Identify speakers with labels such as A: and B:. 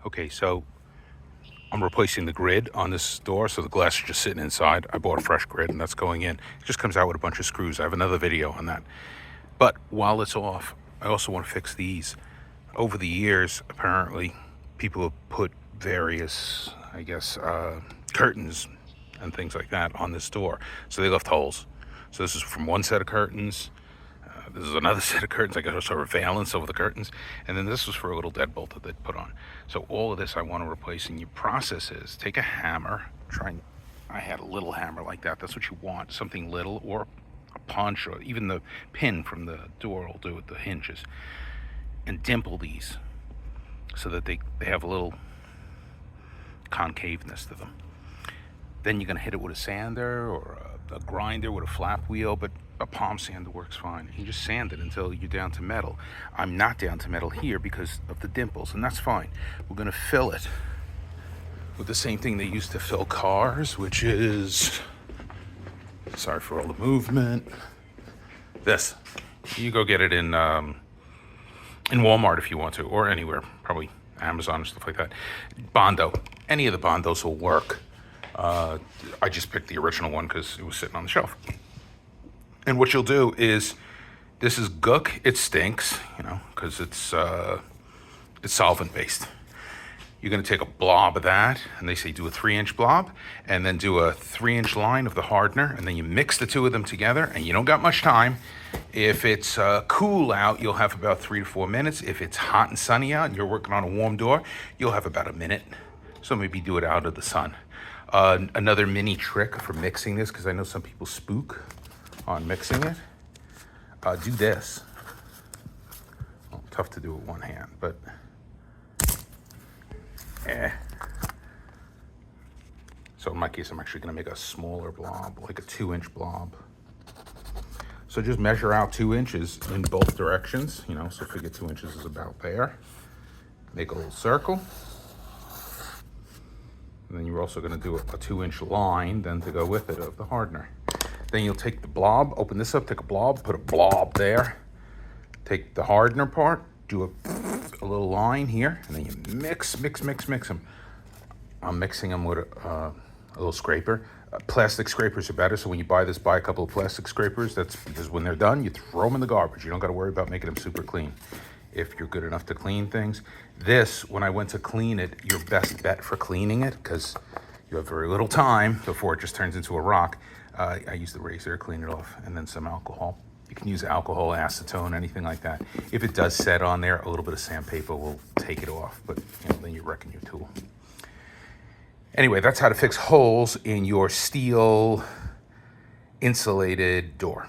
A: Okay, so I'm replacing the grid on this door, so the glass is just sitting inside. I bought a fresh grid, and that's going in. It just comes out with a bunch of screws. I have another video on that. But while it's off, I also want to fix these. Over the years, apparently, people have put various, curtains and things like that on this door. So they left holes. So this is from one set of curtains. This is another set of curtains. I got a sort of valance over the curtains. And then this was for a little deadbolt that they put on. So all of this I want to replace. And your process is take a hammer. I had a little hammer like that. That's what you want. Something little, or a punch, or even the pin from the door will do with the hinges. And dimple these so that they have a little concaveness to them. Then you're going to hit it with a sander or a grinder with a flap wheel, but a palm sander works fine. You just sand it until you're down to metal. I'm not down to metal here because of the dimples, and that's fine. We're going to fill it with the same thing they used to fill cars, which is, sorry for all the movement, this. You go get it in Walmart if you want to, or anywhere, probably Amazon or stuff like that. Bondo, any of the Bondos will work. I just picked the original one because it was sitting on the shelf. And what you'll do is, this is gook. It stinks, because it's solvent based. You're going to take a blob of that, and they say do a 3-inch blob, and then do a 3-inch line of the hardener, and then you mix the two of them together, and you don't got much time. If it's cool out, you'll have about 3 to 4 minutes. If it's hot and sunny out, and you're working on a warm door, you'll have about a minute. So maybe do it out of the sun. Another mini trick for mixing this, because I know some people spook on mixing it. Do this. Well, tough to do with one hand, but So in my case, I'm actually going to make a smaller blob, like a 2-inch blob. So just measure out 2 inches in both directions, so figure 2 inches is about there. Make a little circle. And then you're also going to do a 2-inch line then to go with it of the hardener. Then you'll take the blob, open this up, take a blob, put a blob there. Take the hardener part, do a little line here, and then you mix them. I'm mixing them with a little scraper. Plastic scrapers are better, so when you buy this, buy a couple of plastic scrapers. That's because when they're done, you throw them in the garbage. You don't got to worry about making them super clean if you're good enough to clean things. This, when I went to clean it, your best bet for cleaning it, because you have very little time before it just turns into a rock, I use the razor, clean it off, and then some alcohol. You can use alcohol, acetone, anything like that. If it does set on there, a little bit of sandpaper will take it off, but then you're wrecking your tool. Anyway, that's how to fix holes in your steel insulated door.